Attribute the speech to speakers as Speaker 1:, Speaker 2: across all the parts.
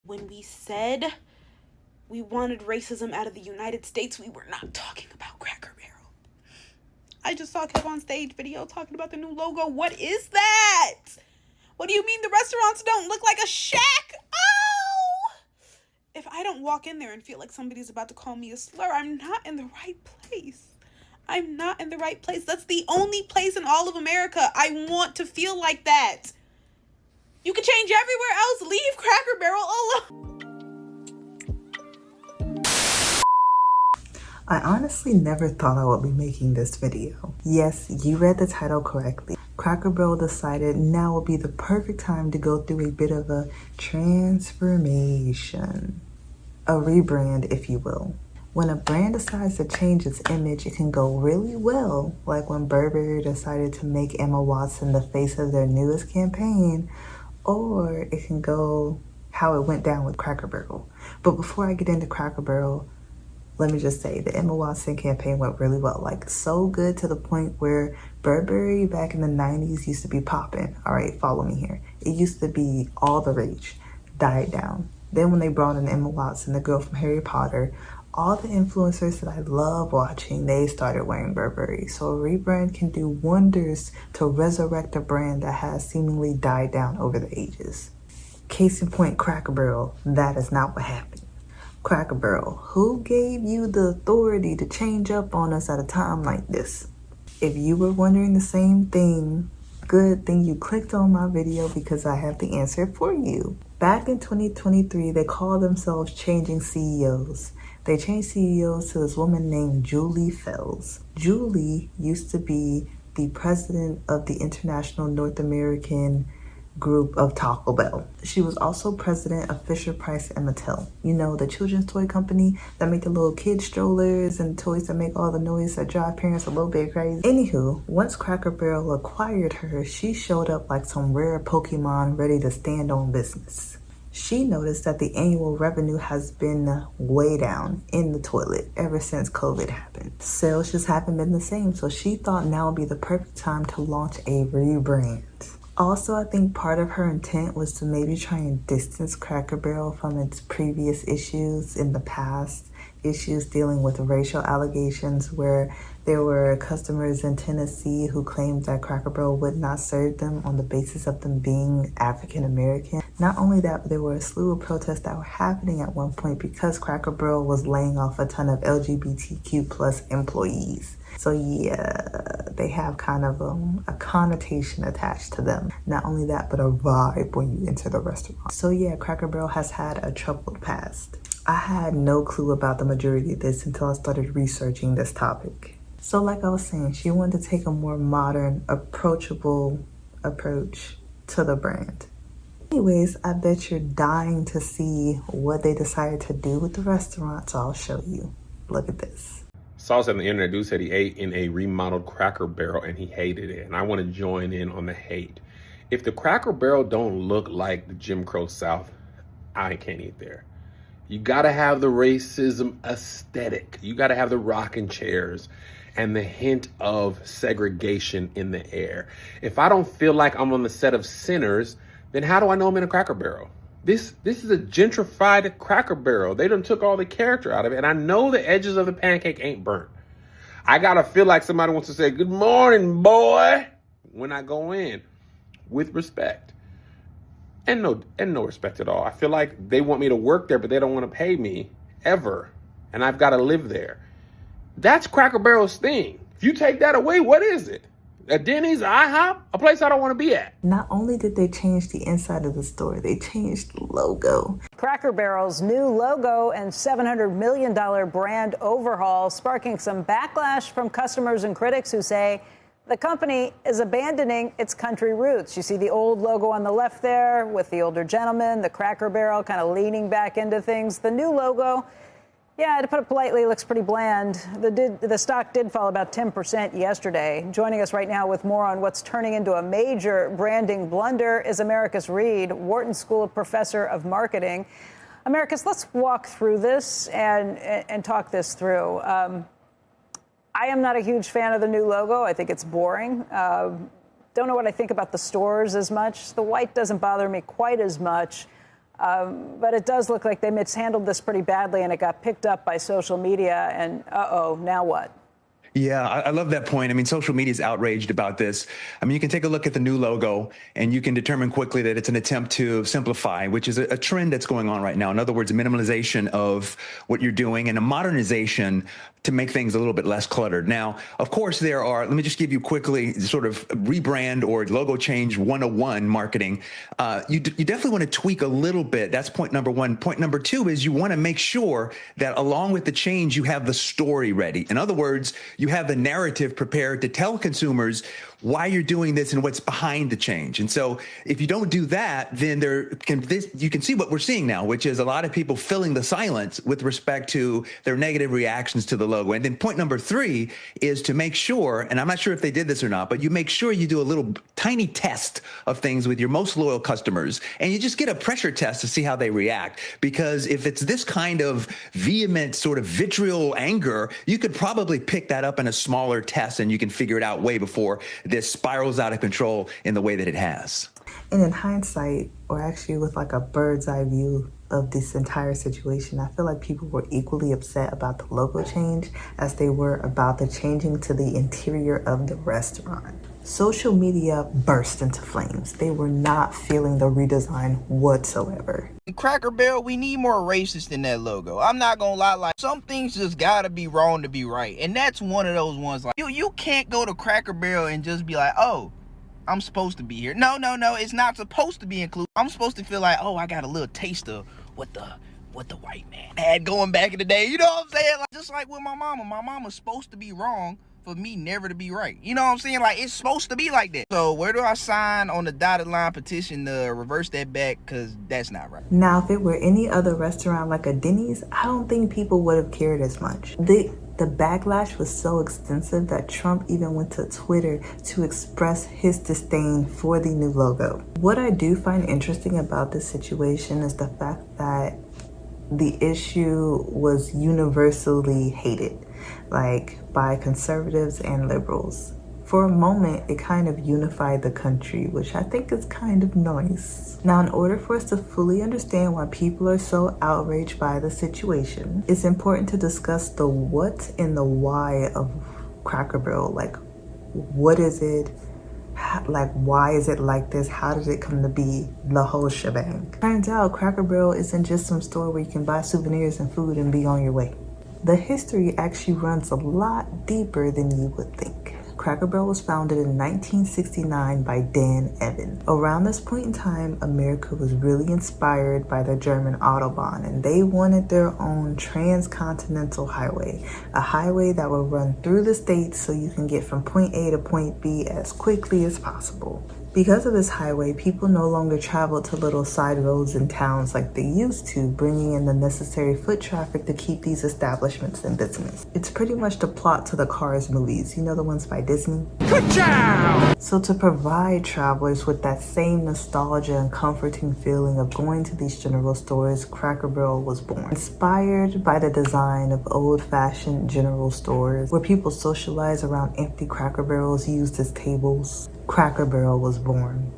Speaker 1: when we said we wanted racism out of the United States, we were not talking about Cracker Barrel. I just saw Kev on stage video talking about the new logo. What is that? What do you mean the restaurants don't look like a shack? Oh! If I don't walk in there and feel like somebody's about to call me a slur, I'm not in the right place. I'm not in the right place. That's the only place in all of America I want to feel like that. You can change everywhere else. Leave Cracker Barrel alone.
Speaker 2: I honestly never thought I would be making this video. Yes, you read the title correctly. Cracker Barrel decided now would be the perfect time to go through a bit of a transformation. A rebrand, if you will. When a brand decides to change its image, it can go really well, like when Burberry decided to make Emma Watson the face of their newest campaign, or it can go how it went down with Cracker Barrel. But before I get into Cracker Barrel, let me just say the Emma Watson campaign went really well, like so good to the point where Burberry back in the 90s used to be popping. All right, follow me here. It used to be all the rage, died down. Then when they brought in Emma Watson, the girl from Harry Potter, all the influencers that I love watching, they started wearing Burberry. So a rebrand can do wonders to resurrect a brand that has seemingly died down over the ages. Case in point, Cracker Barrel, that is not what happened. Cracker Barrel, who gave you the authority to change up on us at a time like this? If you were wondering the same thing, good thing you clicked on my video because I have the answer for you. Back in 2023, they called themselves changing CEOs. They changed CEOs to this woman named Julie Fells. Julie used to be the president of the International North American Group of Taco Bell. She was also president of Fisher-Price and Mattel. You know, the children's toy company that make the little kid strollers and toys that make all the noise that drive parents a little bit crazy. Anywho, once Cracker Barrel acquired her, she showed up like some rare Pokemon ready to stand on business. She noticed that the annual revenue has been way down in the toilet ever since COVID happened. Sales just haven't been the same, so she thought now would be the perfect time to launch a rebrand. Also, I think part of her intent was to maybe try and distance Cracker Barrel from its previous issues in the past, issues dealing with racial allegations where there were customers in Tennessee who claimed that Cracker Barrel would not serve them on the basis of them being African American. Not only that, but there were a slew of protests that were happening at one point because Cracker Barrel was laying off a ton of LGBTQ plus employees. So yeah, they have kind of a connotation attached to them. Not only that, but a vibe when you enter the restaurant. So yeah, Cracker Barrel has had a troubled past. I had no clue about the majority of this until I started researching this topic. So like I was saying, she wanted to take a more modern, approachable approach to the brand. Anyways, I bet you're dying to see what they decided to do with the restaurant, so I'll show you. Look at this.
Speaker 3: Saw on the internet, dude said he ate in a remodeled Cracker Barrel and he hated it. And I want to join in on the hate. If the Cracker Barrel don't look like the Jim Crow South, I can't eat there. You got to have the racism aesthetic. You got to have the rocking chairs and the hint of segregation in the air. If I don't feel like I'm on the set of Sinners, then how do I know I'm in a Cracker Barrel? This is a gentrified Cracker Barrel. They done took all the character out of it. And I know the edges of the pancake ain't burnt. I got to feel like somebody wants to say, "Good morning, boy," when I go in, with respect. And no respect at all. I feel like they want me to work there, but they don't want to pay me ever. And I've got to live there. That's Cracker Barrel's thing. If you take that away, what is it? A Denny's, IHOP, a place I don't want to be at.
Speaker 2: Not only did they change the inside of the store, they changed the logo.
Speaker 4: Cracker Barrel's new logo and $700 million brand overhaul sparking some backlash from customers and critics who say the company is abandoning its country roots. You see the old logo on the left there with the older gentleman, the Cracker Barrel kind of leaning back into things. The new logo, yeah, to put it politely, looks pretty bland. The stock did fall about 10% yesterday. Joining us right now with more on what's turning into a major branding blunder is Americus Reed, Wharton School Professor of Marketing. Americus, let's walk through this and talk this through. I am not a huge fan of the new logo. I think it's boring. Don't know what I think about the stores as much. The white doesn't bother me quite as much. But it does look like they mishandled this pretty badly, and it got picked up by social media. And now what?
Speaker 5: Yeah, I love that point. I mean, social media is outraged about this. I mean, you can take a look at the new logo and you can determine quickly that it's an attempt to simplify, which is a trend that's going on right now. In other words, a minimalization of what you're doing and a modernization to make things a little bit less cluttered. Now, of course, let me just give you quickly sort of rebrand or logo change 101 marketing. You definitely want to tweak a little bit. That's point number one. Point number two is you want to make sure that along with the change, you have the story ready. In other words, you have the narrative prepared to tell consumers why you're doing this and what's behind the change. And so if you don't do that, then you can see what we're seeing now, which is a lot of people filling the silence with respect to their negative reactions to the logo. And then point number three is to make sure, and I'm not sure if they did this or not, but you make sure you do a little tiny test of things with your most loyal customers. And you just get a pressure test to see how they react. Because if it's this kind of vehement sort of vitriol anger, you could probably pick that up in a smaller test and you can figure it out way before this spirals out of control in the way that it has.
Speaker 2: And in hindsight, or actually with like a bird's eye view of this entire situation, I feel like people were equally upset about the logo change as they were about the changing to the interior of the restaurant. Social media burst into flames. They were not feeling the redesign whatsoever.
Speaker 6: Cracker Barrel, we need more racist in that logo. I'm not gonna lie, like some things just gotta be wrong to be right, and that's one of those ones. Like you can't go to Cracker Barrel and just be like, oh, I'm supposed to be here. No, it's not supposed to be included. I'm supposed to feel like, oh, I got a little taste of what the white man had going back in the day. You know what I'm saying? Like, just like with my mama's supposed to be wrong for me never to be right. You know what I'm saying? Like, it's supposed to be like that. So where do I sign on the dotted line petition to reverse that back? Because that's not right.
Speaker 2: Now, if it were any other restaurant like a Denny's, I don't think people would have cared as much. The backlash was so extensive that Trump even went to Twitter to express his disdain for the new logo. What I do find interesting about this situation is the fact that the issue was universally hated, like by conservatives and liberals. For a moment, it kind of unified the country, which I think is kind of nice. Now, in order for us to fully understand why people are so outraged by the situation, it's important to discuss the what and the why of Cracker Barrel. Like, what is it? Like, why is it like this? How did it come to be? The whole shebang. Turns out Cracker Barrel isn't just some store where you can buy souvenirs and food and be on your way. The history actually runs a lot deeper than you would think. Cracker Barrel was founded in 1969 by Dan Evan. Around this point in time, America was really inspired by the German Autobahn, and they wanted their own transcontinental highway, a highway that would run through the states so you can get from point A to point B as quickly as possible. Because of this highway, people no longer traveled to little side roads in towns like they used to, bringing in the necessary foot traffic to keep these establishments in business. It's pretty much the plot to the Cars movies, you know, the ones by Disney? Good job! So to provide travelers with that same nostalgia and comforting feeling of going to these general stores, Cracker Barrel was born. Inspired by the design of old-fashioned general stores where people socialize around empty Cracker Barrels used as tables, Cracker Barrel was born.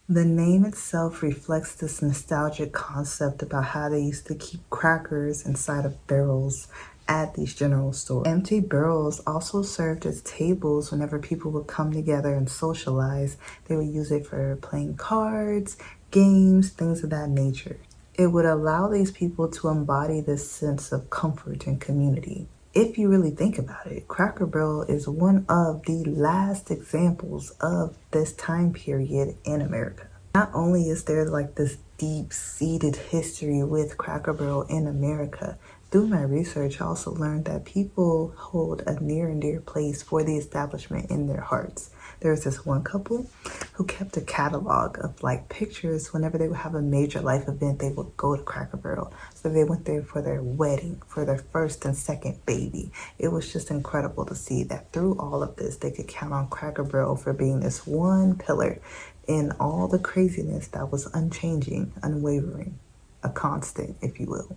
Speaker 2: The name itself reflects this nostalgic concept about how they used to keep crackers inside of barrels at these general stores. Empty barrels also served as tables whenever people would come together and socialize. They would use it for playing cards, games, things of that nature. It would allow these people to embody this sense of comfort and community. If you really think about it, Cracker Barrel is one of the last examples of this time period in America. Not only is there like this deep-seated history with Cracker Barrel in America, through my research I also learned that people hold a near and dear place for the establishment in their hearts. There was this one couple who kept a catalog of like pictures. Whenever they would have a major life event, they would go to Cracker Barrel. So they went there for their wedding, for their first and second baby. It was just incredible to see that through all of this, they could count on Cracker Barrel for being this one pillar in all the craziness that was unchanging, unwavering, a constant, if you will.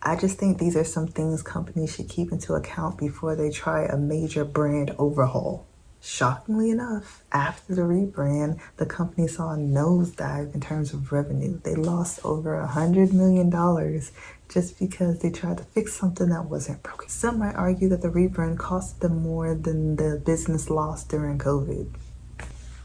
Speaker 2: I just think these are some things companies should keep into account before they try a major brand overhaul. Shockingly enough, after the rebrand, the company saw a nosedive in terms of revenue. They lost over $100 million just because they tried to fix something that wasn't broken. Some might argue that the rebrand cost them more than the business lost during COVID.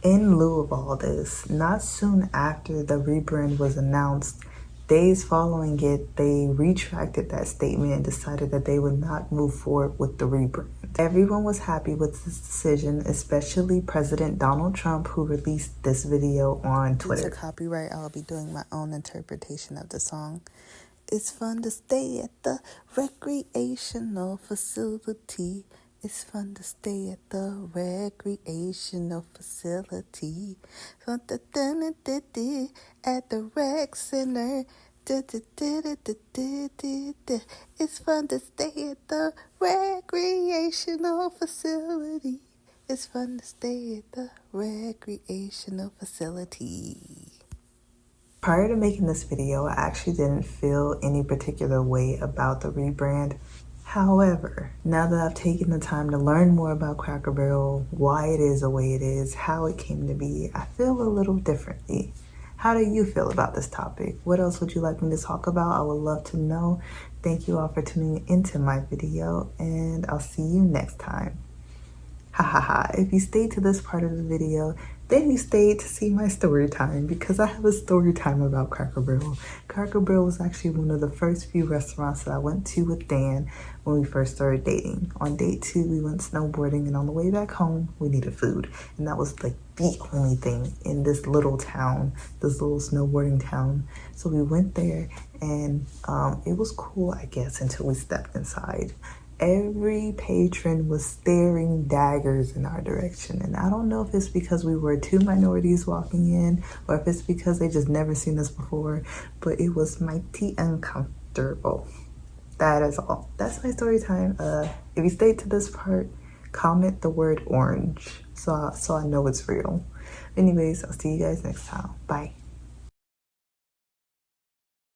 Speaker 2: In lieu of all this, not soon after the rebrand was announced, days following it, they retracted that statement and decided that they would not move forward with the rebrand. Everyone was happy with this decision, especially President Donald Trump, who released this video on Twitter. Due to copyright, I'll be doing my own interpretation of the song. It's fun to stay at the recreational facility. It's fun to stay at the recreational facility. At the rec center. It's fun to stay at the recreational facility. It's fun to stay at the recreational facility. Prior to making this video, I actually didn't feel any particular way about the rebrand. However, now that I've taken the time to learn more about Cracker Barrel, why it is the way it is, how it came to be, I feel a little differently. How do you feel about this topic? What else would you like me to talk about? I would love to know. Thank you all for tuning into my video, and I'll see you next time. Ha ha ha. If you stayed to this part of the video, then you stayed to see my story time, because I have a story time about Cracker Barrel. Cracker Barrel was actually one of the first few restaurants that I went to with Dan when we first started dating. On date 2, we went snowboarding, and on the way back home, we needed food. And that was like the only thing in this little town, this little snowboarding town. So we went there, and it was cool, I guess, until we stepped inside. Every patron was staring daggers in our direction, and I don't know if it's because we were 2 minorities walking in or if it's because they just never seen us before, but it was mighty uncomfortable. That is all. That's my story time. If you stayed to this part, comment the word orange so I know it's real. Anyways, I'll see you guys next time. Bye.